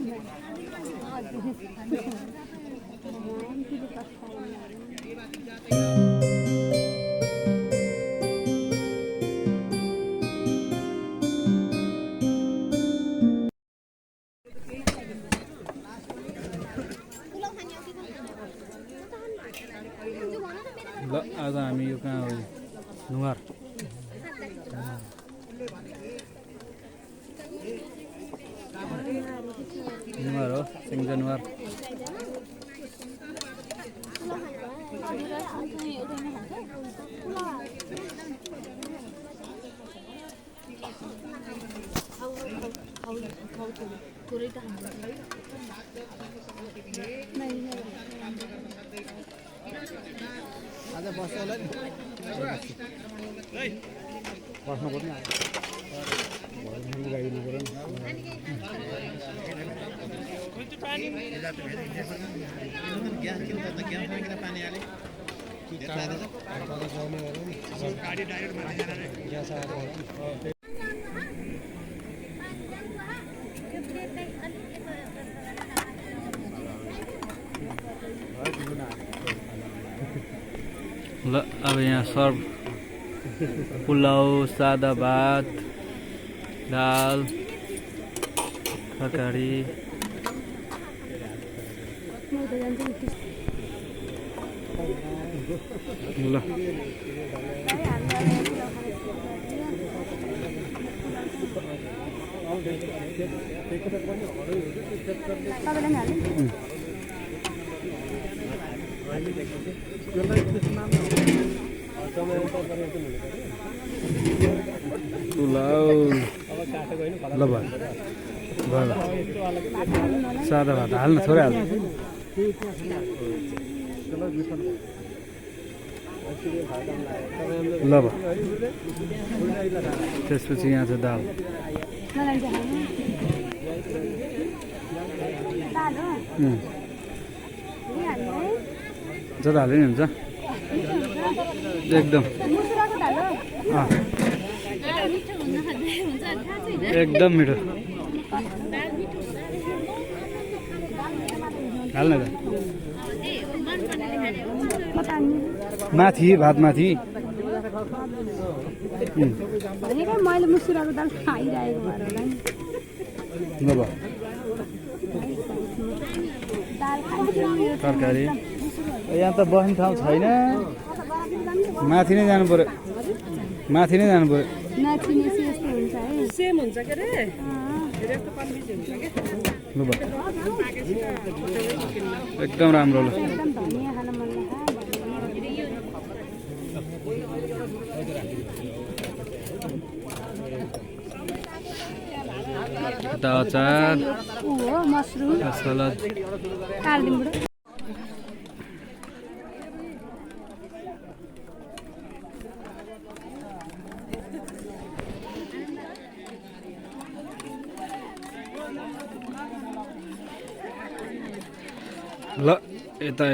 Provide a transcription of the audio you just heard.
ल आज हामी यो कहाँ हो नुहार नुहार हो सिङ्जा नुहार आज बस्छ होला नि बस्नु पर्ने गाडी नगरौँ पानी हाले गाडी डाइरेक्ट माथि जाने ग्यास आएर ल अब यहाँ सर्भ पुलाउ सादा भात दाल तरकारी ल पुलाउ ल भयो सादा भात हाल्नु थोरै हाल्नु ल भयो त्यसपछि यहाँ छ दाल ज्यादा हाल्यो नि हुन्छ एकदम एकदम मिठो हाल्न त माथि भात माथि मैले मुसुराको दाल खाइरहेको भएर तरकारी यहाँ त बस्ने ठाउँ छैन माथि नै जानु पर्यो माथि नै जानु पर्यो सेम हुन्छ के रे एकदम राम्रो ल अचार सलाद ल यता